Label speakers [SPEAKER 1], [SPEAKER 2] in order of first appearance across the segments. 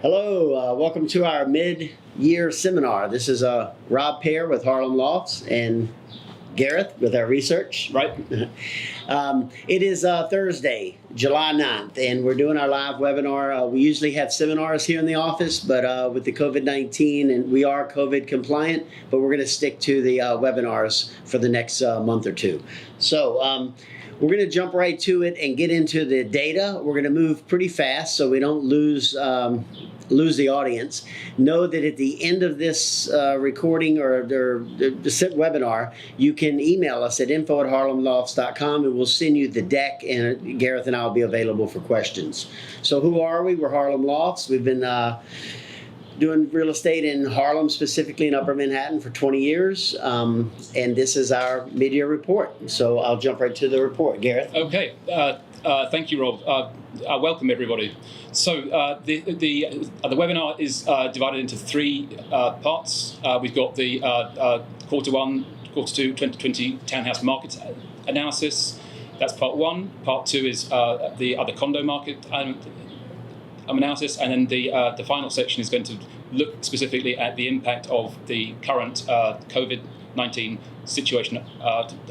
[SPEAKER 1] Hello, welcome to our mid-year seminar. This is Rob Pair with Harlem Lofts and Gareth with our research.
[SPEAKER 2] Right.
[SPEAKER 1] It is Thursday, July 9th, and we're doing our live webinar. We usually have seminars here in the office, but with the COVID-19, and we are COVID compliant, but we're going to stick to the webinars for the next month or two. So we're going to jump right to it and get into the data. We're going to move pretty fast so we don't lose the audience. Know that at the end of this recording or the webinar, you can email us at info@harlemlofts.com and we'll send you the deck, and Gareth and I will be available for questions. So who are we? We're Harlem Lofts. We've been doing real estate in Harlem, specifically in Upper Manhattan, for 20 years. And this is our mid-year report. So I'll jump right to the report. Gareth?
[SPEAKER 2] Okay. Thank you, Rob. Welcome, everybody. So the webinar is divided into three parts. We've got the quarter 1, quarter 2, 2020 townhouse market analysis. That's part 1. Part 2 is the other condo market analysis, and then the final section is going to look specifically at the impact of the current COVID-19 situation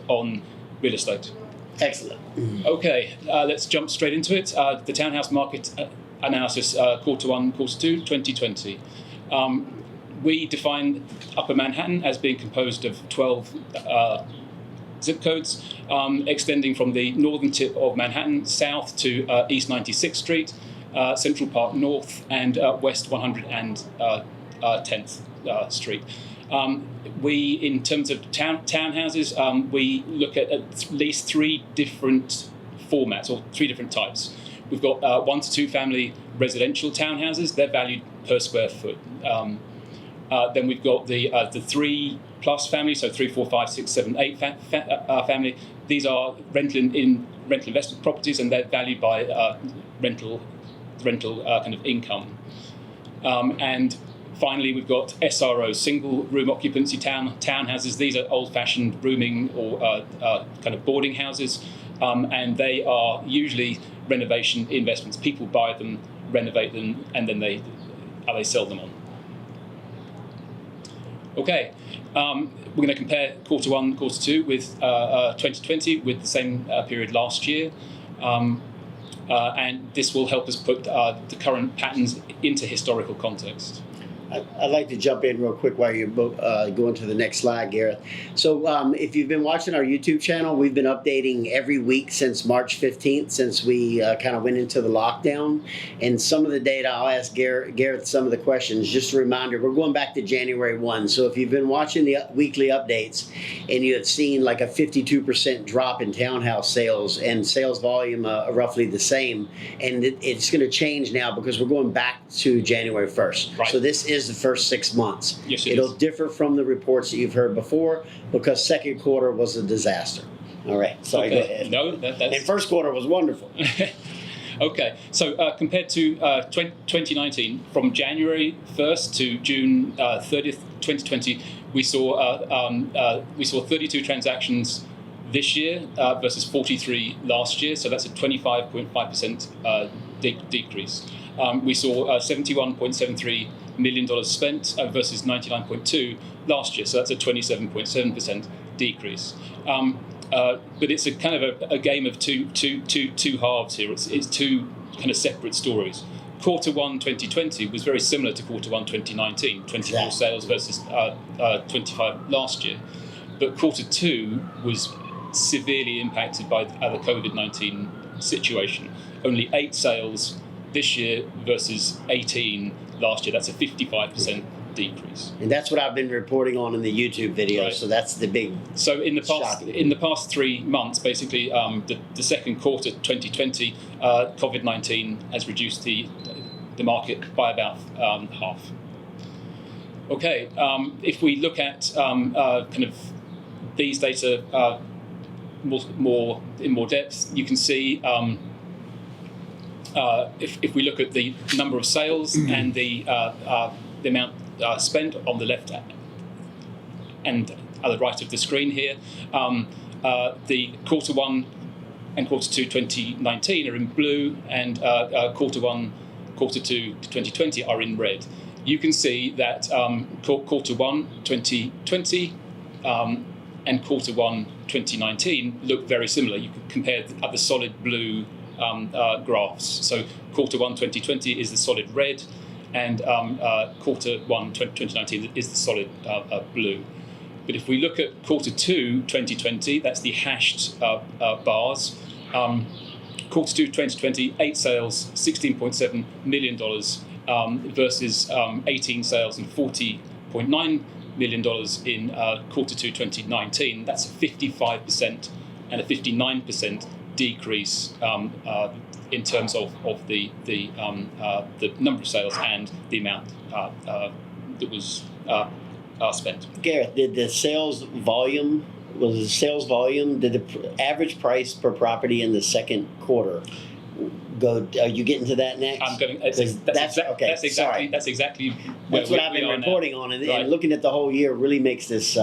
[SPEAKER 2] on real estate.
[SPEAKER 1] Excellent.
[SPEAKER 2] Okay, let's jump straight into it. The townhouse market analysis, quarter 1, quarter 2, 2020. We define Upper Manhattan as being composed of 12 zip codes, extending from the northern tip of Manhattan south to East 96th Street, Central Park North, and West 110th Street. We, in terms of townhouses, we look at least 3 different formats or 3 different types. We've got 1 to 2 family residential townhouses. They're valued per square foot. Then we've got the 3+ family, so 3, 4, 5, 6, 7, 8 family. These are rental investment properties, and they're valued by rental kind of income. And finally, we've got SRO, single room occupancy townhouses. These are old-fashioned rooming or kind of boarding houses, and they are usually renovation investments. People buy them, renovate them, and then they sell them on. Okay, we're going to compare quarter 1, quarter 2 with 2020 with the same period last year. And this will help us put the current patterns into historical context.
[SPEAKER 1] I'd like to jump in real quick while you're going to the next slide, Gareth. So if you've been watching our YouTube channel, we've been updating every week since March 15th, since we kind of went into the lockdown. And some of the data, I'll ask Gareth some of the questions. Just a reminder, we're going back to January 1. So if you've been watching the weekly updates and you have seen like a 52% drop in townhouse sales and sales volume roughly the same, and it's going to change now because we're going back to January 1st.
[SPEAKER 2] Right.
[SPEAKER 1] So this is the first 6 months.
[SPEAKER 2] Yes,
[SPEAKER 1] It'll differ from the reports that you've heard before because second quarter was a disaster. All right, sorry,
[SPEAKER 2] okay.
[SPEAKER 1] Go ahead.
[SPEAKER 2] No, that's...
[SPEAKER 1] And first quarter was wonderful.
[SPEAKER 2] Okay, so compared to 2019, from January 1st to June 30th, 2020, we saw 32 transactions this year versus 43 last year, so that's a 25.5% decrease. We saw $71.73 million spent versus 99.2 last year, so that's a 27.7% decrease. But it's a kind of a game of two halves here. It's 2 kind of separate stories. Quarter 1 2020 was very similar to quarter 1 2019, 24 sales versus 25 last year. But quarter 2 was severely impacted by the COVID-19 situation. Only 8 sales this year versus 18 last year. That's a 55% decrease.
[SPEAKER 1] And that's what I've been reporting on in the YouTube video. Right. So that's the big.
[SPEAKER 2] So in the past 3 months, basically, the second quarter 2020, COVID-19 has reduced the market by about half. Okay, if we look at kind of these data in more depth, you can see. If we look at the number of sales and the amount spent on the left and at the right of the screen here, the quarter 1 and quarter 2 2019 are in blue, and quarter 1 quarter 2 to 2020 are in red. You can see that quarter 1 2020 and quarter 1 2019 look very similar. You can compare the solid blue graphs. So quarter 1 2020 is the solid red, and quarter 1 2019 is the solid blue. But if we look at quarter 2 2020, that's the hashed bars. Quarter 2 2020, 8 sales, $16.7 million versus 18 sales and $40.9 million in quarter 2 2019. That's a 55% and a 59% decrease in terms of the number of sales and the amount that was spent.
[SPEAKER 1] Gareth, did the sales volume, did the average price per property in the second quarter go? Are you getting to that next?
[SPEAKER 2] I'm going.
[SPEAKER 1] That's exactly.
[SPEAKER 2] That's exactly
[SPEAKER 1] That's what I've been reporting on, and looking at the whole year really makes this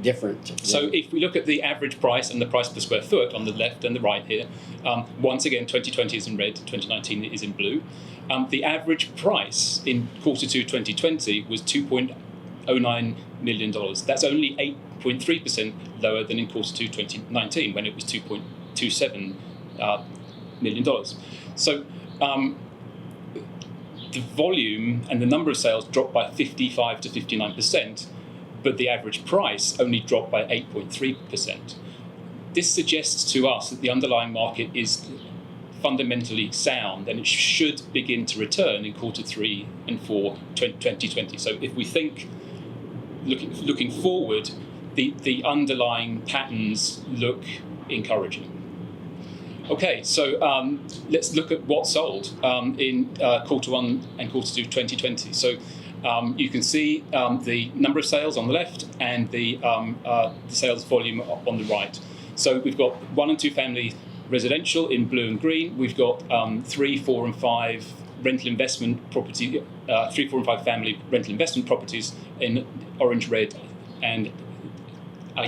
[SPEAKER 1] different.
[SPEAKER 2] So if we look at the average price and the price per square foot on the left and the right here, once again 2020 is in red, 2019 is in blue. The average price in quarter 2 2020 was $2.09 million. That's only 8.3% lower than in quarter 2 2019 when it was $2.27 million. So the volume and the number of sales dropped by 55 to 59%, but the average price only dropped by 8.3%. This suggests to us that the underlying market is fundamentally sound, and it should begin to return in quarter 3 and 4 2020. So if we think looking forward, the underlying patterns look encouraging. Okay, so let's look at what sold in quarter 1 and quarter 2 2020. So you can see the number of sales on the left and the sales volume on the right. So we've got 1 and 2 family residential in blue and green. We've got 3, 4 and 5 rental investment property, 3, 4 and 5 family rental investment properties in orange, red and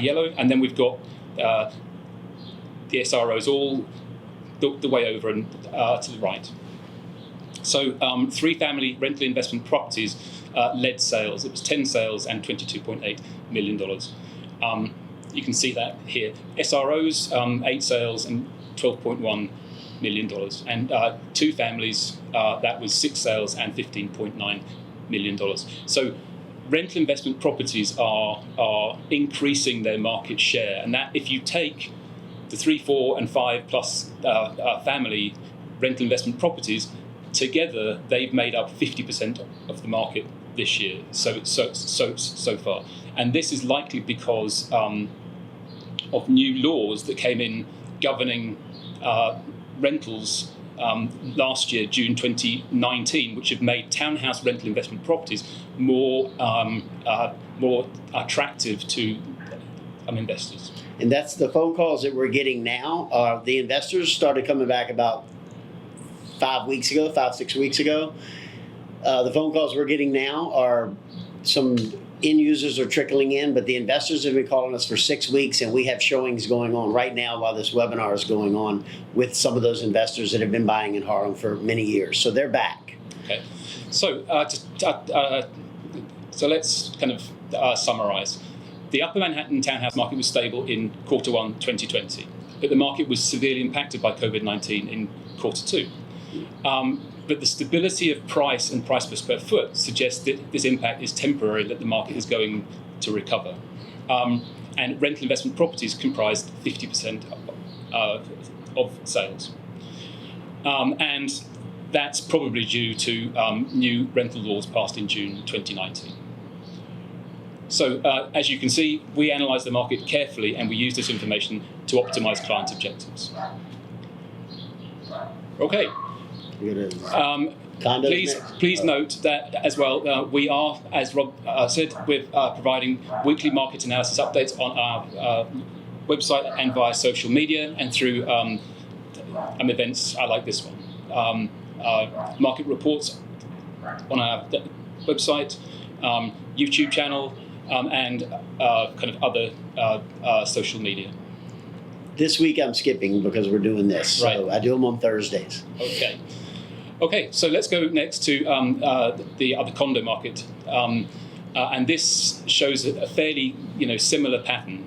[SPEAKER 2] yellow. And then we've got the SROs all the way over and to the right. So 3 family rental investment properties led sales. It was 10 sales and $22.8 million. You can see that here. SROs, 8 sales and $12.1 million. And 2 families, that was 6 sales and $15.9 million. So rental investment properties are increasing their market share. And that if you take the 3, 4 and 5 plus family rental investment properties, together they've made up 50% of the market this year, so far. And this is likely because of new laws that came in governing rentals last year, June 2019, which have made townhouse rental investment properties more attractive to investors.
[SPEAKER 1] And that's the phone calls that we're getting now. The investors started coming back about 5, 6 weeks ago. The phone calls we're getting now are some end users are trickling in, but the investors have been calling us for 6 weeks, and we have showings going on right now while this webinar is going on with some of those investors that have been buying in Harlem for many years. So they're back.
[SPEAKER 2] Okay. So let's kind of summarize. The Upper Manhattan townhouse market was stable in quarter 1 2020, but the market was severely impacted by COVID-19 in quarter 2. But the stability of price and price per square foot suggests that this impact is temporary, that the market is going to recover. And rental investment properties comprised 50% of sales. And that's probably due to new rental laws passed in June 2019. So as you can see, we analyse the market carefully, and we use this information to optimise client objectives. Okay. Please note that as well, we are, as Rob said, we're providing weekly market analysis updates on our website and via social media and through events like this one. Market reports on our website, YouTube channel, and kind of other social media.
[SPEAKER 1] This week I'm skipping because we're doing this, so
[SPEAKER 2] right.
[SPEAKER 1] I do them on Thursdays.
[SPEAKER 2] Okay. Okay, so let's go next to the other condo market, and this shows a fairly similar pattern.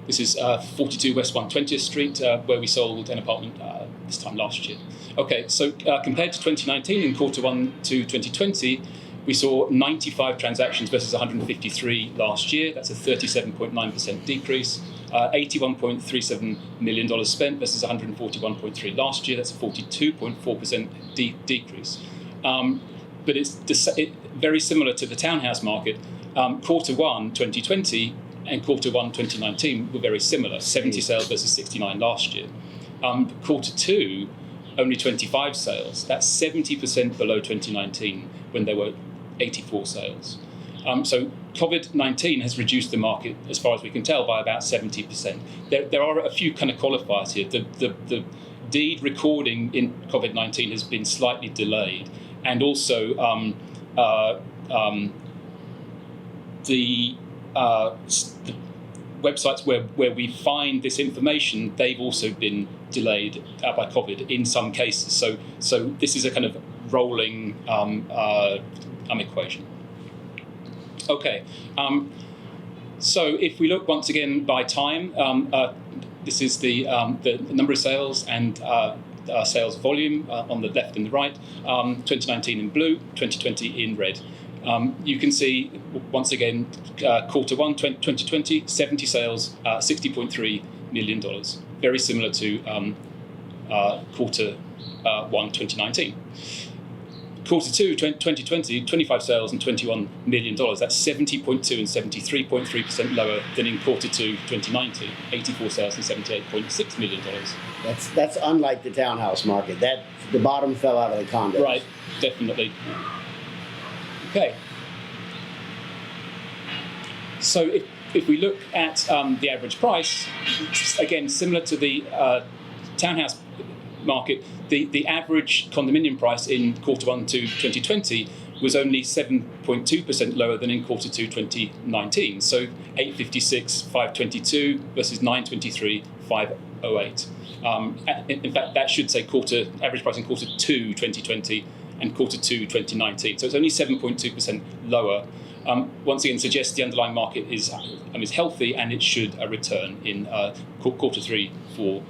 [SPEAKER 2] This is 42 West 120th Street, where we sold an apartment this time last year. Okay, so compared to 2019 in Q1 to 2020, we saw 95 transactions versus 153 last year. That's a 37.9% decrease. $81.37 million spent versus 141.3 last year. That's a 42.4% decrease. But it's very similar to the townhouse market. Q1 2020 and Q1 2019 were very similar. 70 sales versus 69 last year. Q2, only 25 sales. That's 70% below 2019 when there were 84 sales. So COVID-19 has reduced the market, as far as we can tell, by about 70%. There are a few kind of qualifiers here. The deed recording in COVID-19 has been slightly delayed, and also the websites where we find this information, they've also been delayed by COVID in some cases. So this is a kind of rolling equation. Okay, so if we look once again by time, this is the number of sales and sales volume on the left and the right. 2019 in blue, 2020 in red. You can see once again, Q1 2020, 70 sales, $60.3 million. Very similar to Q1 2019. Q2 2020, 25 sales and $21 million. That's 70.2 and 73.3% lower than in Q2 2019, 84 sales and $78.6 million.
[SPEAKER 1] That's unlike the townhouse market. That the bottom fell out of the condos.
[SPEAKER 2] Right, definitely. Okay. So if we look at the average price, again, similar to the townhouse market, the average condominium price in Q1 to 2020 was only 7.2% lower than in Q2 2019. So 856, 522 versus 923, 508. In fact, that should say average price in Q2 2020 and Q2 2019. So it's only 7.2% lower. Once again, suggests the underlying market is healthy, and it should return in Q3 for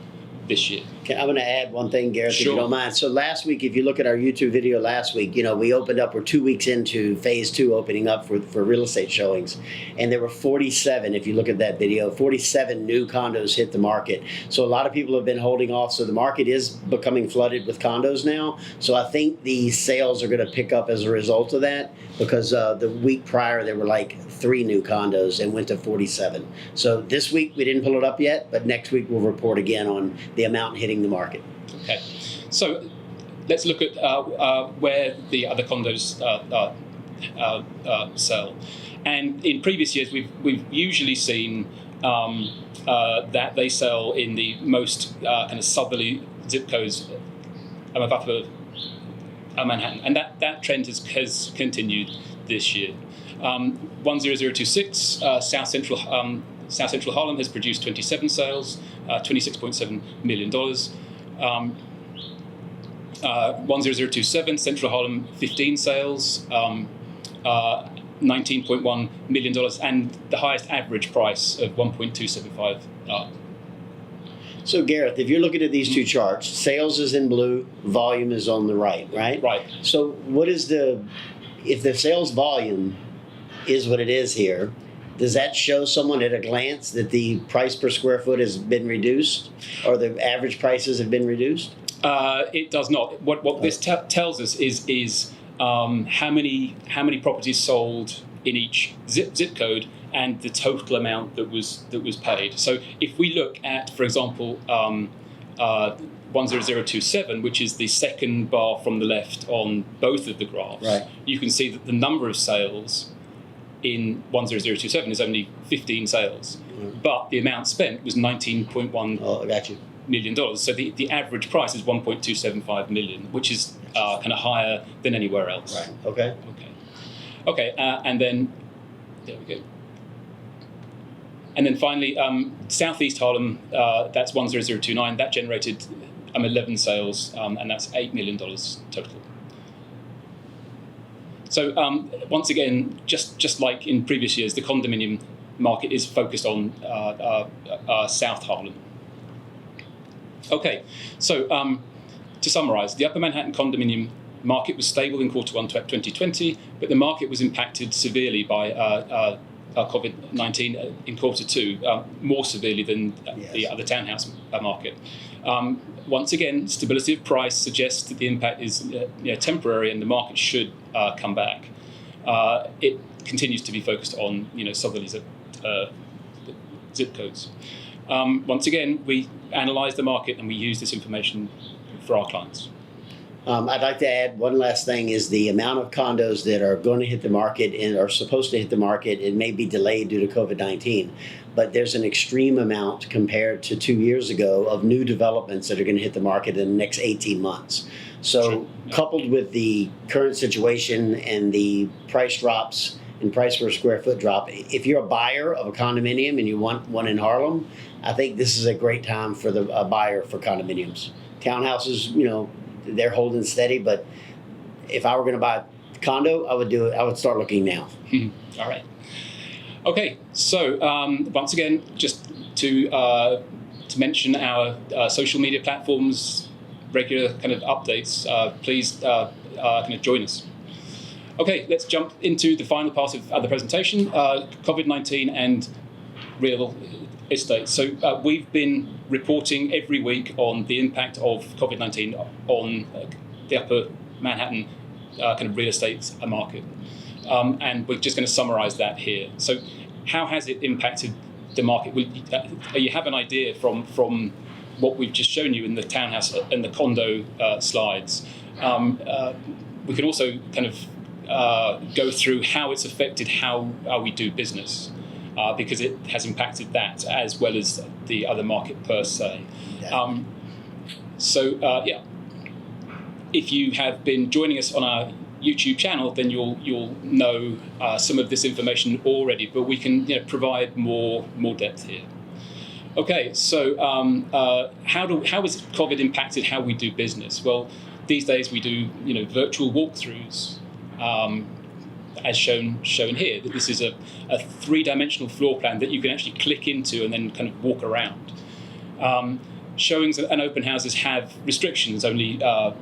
[SPEAKER 2] this year.
[SPEAKER 1] Okay, I'm going to add one thing, Gareth,
[SPEAKER 2] Sure.
[SPEAKER 1] if you don't mind. So last week, if you look at our YouTube video last week, we opened up, we're 2 weeks into phase 2 opening up for real estate showings. And there were 47, if you look at that video, 47 new condos hit the market. So a lot of people have been holding off. So the market is becoming flooded with condos now. So I think the sales are going to pick up as a result of that, because the week prior, there were like 3 new condos and went to 47. So this week, we didn't pull it up yet, but next week we'll report again on the amount hitting the market.
[SPEAKER 2] Okay, so let's look at where the other condos sell. And in previous years, we've usually seen that they sell in the most kind of southerly zip codes of Upper Manhattan, and that trend has continued this year. 10026 South Central Harlem has produced 27 sales, $26.7 million. 10027 Central Harlem, 15 sales, $19.1 million, and the highest average price of $1.275.
[SPEAKER 1] So Gareth, if you're looking at these two charts, sales is in blue, volume is on the right?
[SPEAKER 2] Right.
[SPEAKER 1] So what is if the sales volume is what it is here, does that show someone at a glance that the price per square foot has been reduced, or the average prices have been reduced?
[SPEAKER 2] It does not. What this tells us is how many properties sold in each zip code and the total amount that was paid. So if we look at, for example, 10027, which is the second bar from the left on both of the graphs,
[SPEAKER 1] right,
[SPEAKER 2] you can see that the number of sales in 10027 is only 15 sales, but the amount spent was $19.1 million. So the average price is $1.275 million, which is kind of higher than anywhere else.
[SPEAKER 1] Right. Okay.
[SPEAKER 2] And then there we go. And then finally, Southeast Harlem, that's 10029. That generated 11 sales, and that's $8 million total. So once again, just like in previous years, the condominium market is focused on South Harlem. Okay, so to summarize, the Upper Manhattan condominium market was stable in Q1 2020, but the market was impacted severely by COVID-19 in Q2, more severely than the other townhouse market. Once again, stability of price suggests that the impact is temporary and the market should come back. It continues to be focused on southerly zip codes. Once again, we analyze the market and we use this information for our clients.
[SPEAKER 1] I'd like to add one last thing is the amount of condos that are going to hit the market and are supposed to hit the market. It may be delayed due to COVID-19, but there's an extreme amount compared to 2 years ago of new developments that are going to hit the market in the next 18 months. So coupled with the current situation and the price drops and price per square foot drop, if you're a buyer of a condominium and you want one in Harlem, I think this is a great time for a buyer for condominiums. Townhouses, they're holding steady, but if I were going to buy a condo, I would start looking now.
[SPEAKER 2] All right. Okay, so once again, just to mention our social media platforms, regular kind of updates, please kind of join us. Okay, let's jump into the final part of the presentation, COVID-19 and real estate. So we've been reporting every week on the impact of COVID-19 on the Upper Manhattan kind of real estate market. And we're just going to summarize that here. So how has it impacted the market? You have an idea from what we've just shown you in the townhouse and the condo slides. We can also kind of go through how it's affected how we do business. Because it has impacted that as well as the other market per se. If you have been joining us on our YouTube channel, then you'll know some of this information already, but we can provide more depth here. Okay, so how has COVID impacted how we do business? Well, these days we do virtual walkthroughs. As shown here, that this is a three-dimensional floor plan that you can actually click into and then kind of walk around. Showings and open houses have restrictions, only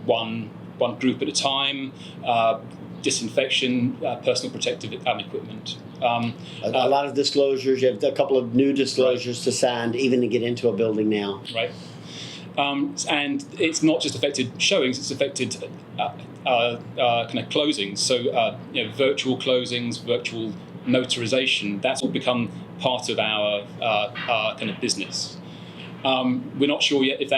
[SPEAKER 2] one group at a time, disinfection, personal protective equipment.
[SPEAKER 1] A lot of disclosures. You have a couple of new disclosures to sign, even to get into a building now.
[SPEAKER 2] Right. And it's not just affected showings; it's affected kind of closings. So virtual closings, virtual notarization. That's all become part of our kind of business. We're not sure yet if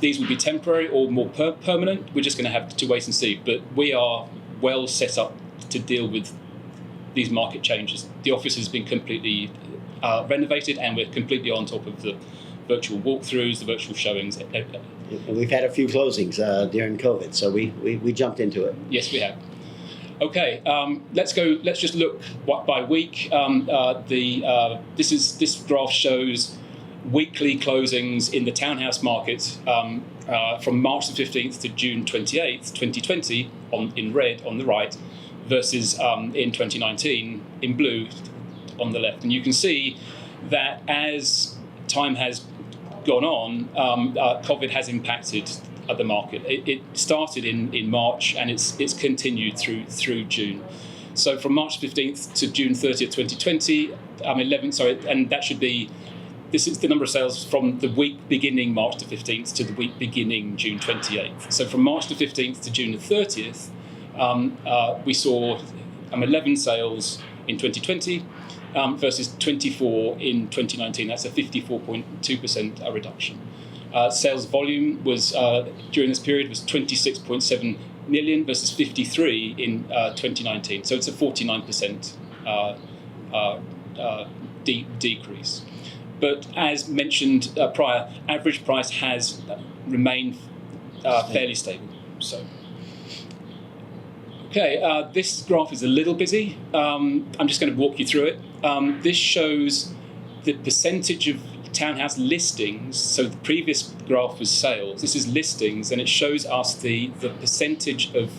[SPEAKER 2] these will be temporary or more permanent. We're just going to have to wait and see. But we are well set up to deal with these market changes. The office has been completely renovated, and we're completely on top of the virtual walkthroughs, the virtual showings.
[SPEAKER 1] We've had a few closings during COVID, so we jumped into it.
[SPEAKER 2] Yes, we have. Okay, let's just look by week. This graph shows weekly closings in the townhouse market from March the 15th to June 28th, 2020, in red on the right, versus in 2019 in blue on the left. And you can see that as time has gone on, COVID has impacted the market. It started in March and it's continued through June. So from March 15th to June 30th, 2020, and that should be, this is the number of sales from the week beginning March the 15th to the week beginning June 28th. So from March the 15th to June the 30th, we saw 11 sales in 2020 versus 24 in 2019. That's a 54.2% reduction. Sales volume was during this period was 26.7 million versus 53 in 2019. So it's a 49% decrease. But as mentioned prior, average price has remained fairly stable. So, okay, this graph is a little busy. I'm just going to walk you through it. This shows the percentage of townhouse listings. So the previous graph was sales. This is listings, and it shows us the percentage of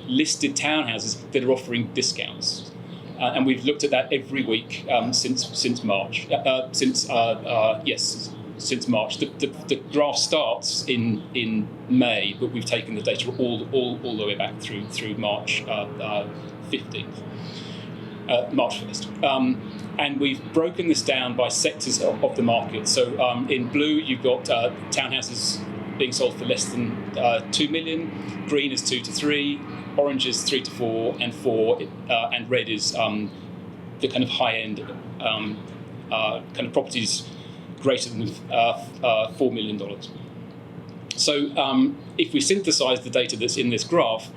[SPEAKER 2] listed townhouses that are offering discounts. And we've looked at that every week since March. Since March. The graph starts in May, but we've taken the data all the way back through March 15th. March 1st. And we've broken this down by sectors of the market. So in blue, you've got townhouses being sold for less than 2 million. Green is 2 to 3. Orange is 3 to 4, and 4, and red is the kind of high-end kind of properties greater than $4 million. So if we synthesize the data that's in this graph,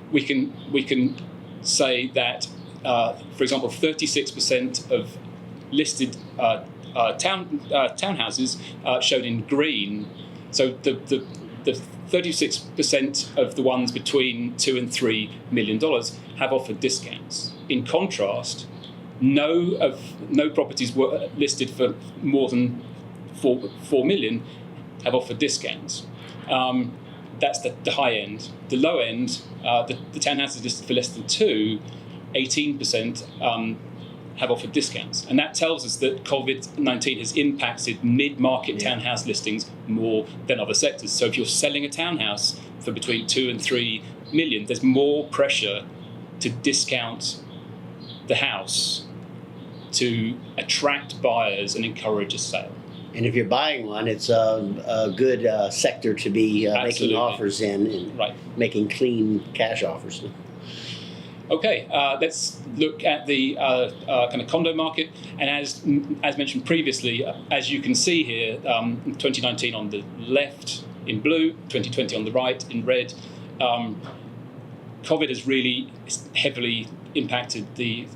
[SPEAKER 2] we can say that, for example, 36% of listed townhouses shown in green. So the 36% of the ones between $2 and $3 million have offered discounts. In contrast, no properties were listed for more than 4 million have offered discounts. That's the high end. The low end, the townhouses listed for less than 2, 18% have offered discounts. And that tells us that COVID-19 has impacted mid-market townhouse listings more than other sectors. So if you're selling a townhouse for between 2 and 3 million, there's more pressure to discount the house to attract buyers and encourage a sale.
[SPEAKER 1] And if you're buying one, it's a good sector to be making offers in and making clean cash offers.
[SPEAKER 2] Okay, let's look at the kind of condo market. And as mentioned previously, as you can see here, 2019 on the left in blue, 2020 on the right in red, COVID has really heavily impacted the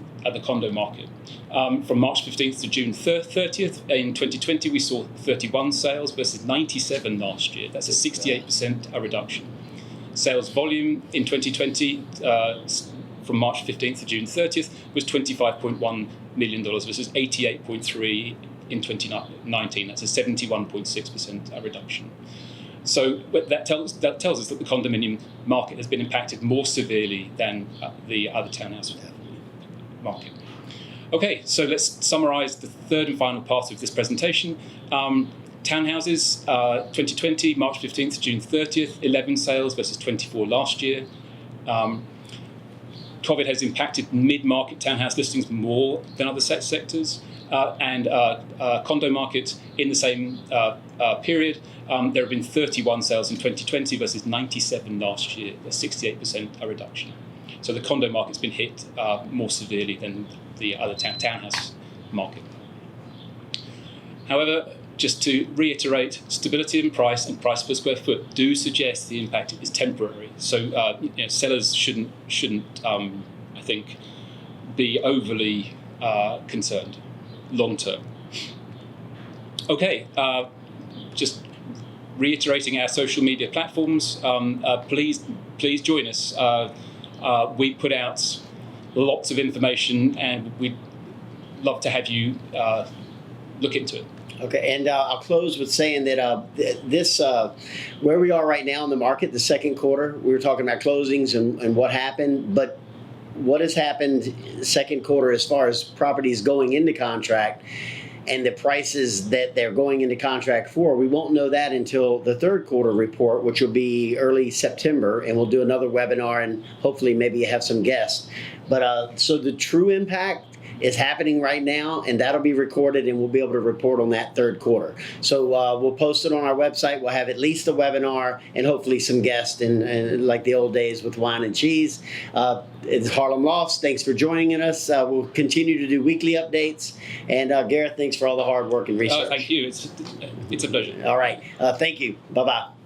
[SPEAKER 2] condo market. From March 15th to June 30th in 2020, we saw 31 sales versus 97 last year. That's a 68% reduction. Sales volume in 2020 from March 15th to June 30th was $25.1 million versus 88.3 in 2019. That's a 71.6% reduction. So that tells us that the condominium market has been impacted more severely than the other townhouse market. Okay, so let's summarize the third and final part of this presentation. Townhouses, 2020, March 15th to June 30th, 11 sales versus 24 last year. COVID has impacted mid-market townhouse listings more than other sectors, and condo market in the same period. There have been 31 sales in 2020 versus 97 last year, a 68% reduction. So the condo market's been hit more severely than the other townhouse market. However, just to reiterate, stability in price and price per square foot do suggest the impact is temporary. So sellers shouldn't I think, be overly concerned long term. Okay, just reiterating our social media platforms. Please join us. We put out lots of information, and we'd love to have you look into it.
[SPEAKER 1] Okay, and I'll close with saying that this, where we are right now in the market, the second quarter, we were talking about closings and what happened, but what has happened second quarter as far as properties going into contract and the prices that they're going into contract for, we won't know that until the third quarter report, which will be early September, and we'll do another webinar and hopefully maybe have some guests. But so the true impact is happening right now, and that'll be recorded, and we'll be able to report on that third quarter. So we'll post it on our website. We'll have at least a webinar and hopefully some guests, and like the old days with wine and cheese. It's Harlem Lofts. Thanks for joining us. We'll continue to do weekly updates. And Gareth, thanks for all the hard work and research.
[SPEAKER 2] Thank you. It's a pleasure.
[SPEAKER 1] All right. Thank you. Bye-bye.